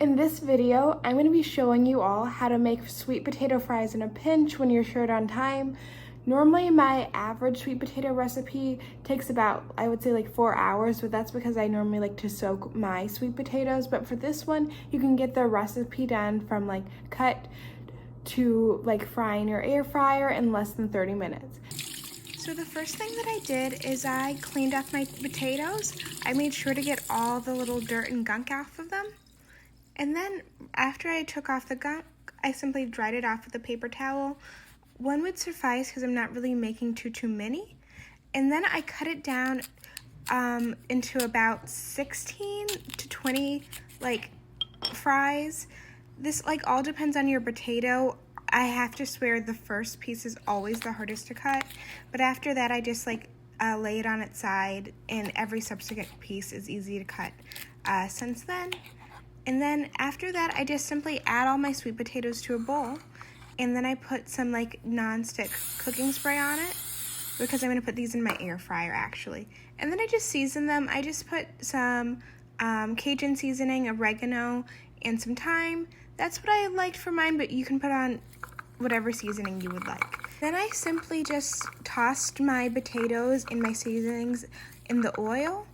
In this video, I'm going to be showing you all how to make sweet potato fries in a pinch when you're short on time. Normally, my average sweet potato recipe takes about, I would say like 4 hours, but that's because I normally like to soak my sweet potatoes. But for this one, you can get the recipe done from like cut to like fry in your air fryer in less than 30 minutes. So the first thing that I did is I cleaned up my potatoes. I made sure to get all the little dirt and gunk off of them. And then after I took off the gunk, I simply dried it off with a paper towel. One would suffice because I'm not really making too many. And then I cut it down into about 16 to 20 like fries. This like all depends on your potato. I have to swear the first piece is always the hardest to cut, but after that I just like lay it on its side, and every subsequent piece is easy to cut since then. And then after that, I just simply add all my sweet potatoes to a bowl, and then I put some like non-stick cooking spray on it because I'm gonna put these in my air fryer actually. And then I just season them. I just put some Cajun seasoning, oregano, and some thyme. That's what I liked for mine, but you can put on whatever seasoning you would like. Then I simply just tossed my potatoes and my seasonings in the oil.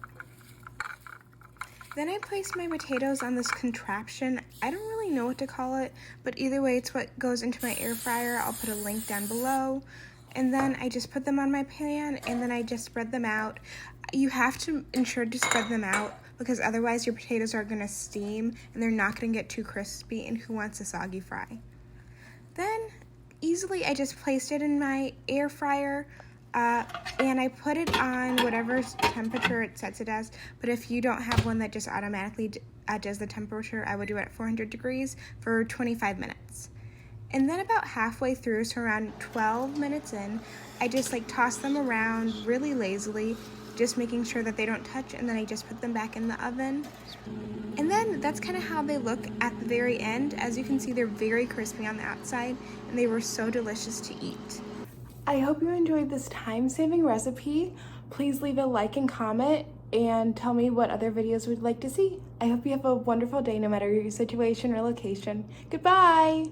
Then I placed my potatoes on this contraption. I don't really know what to call it, but either way, it's what goes into my air fryer. I'll put a link down below. And then I just put them on my pan, and then I just spread them out. You have to ensure to spread them out because otherwise your potatoes are gonna steam and they're not gonna get too crispy, and who wants a soggy fry? Then easily I just placed it in my air fryer. And I put it on whatever temperature it sets it as, but if you don't have one that just automatically does the temperature, I would do it at 400 degrees for 25 minutes. And then about halfway through, so around 12 minutes in, I just like toss them around really lazily, just making sure that they don't touch, and then I just put them back in the oven. And then that's kind of how they look at the very end. As you can see, they're very crispy on the outside, and they were so delicious to eat. I hope you enjoyed this time-saving recipe. Please leave a like and comment and tell me what other videos we'd like to see. I hope you have a wonderful day no matter your situation or location. Goodbye!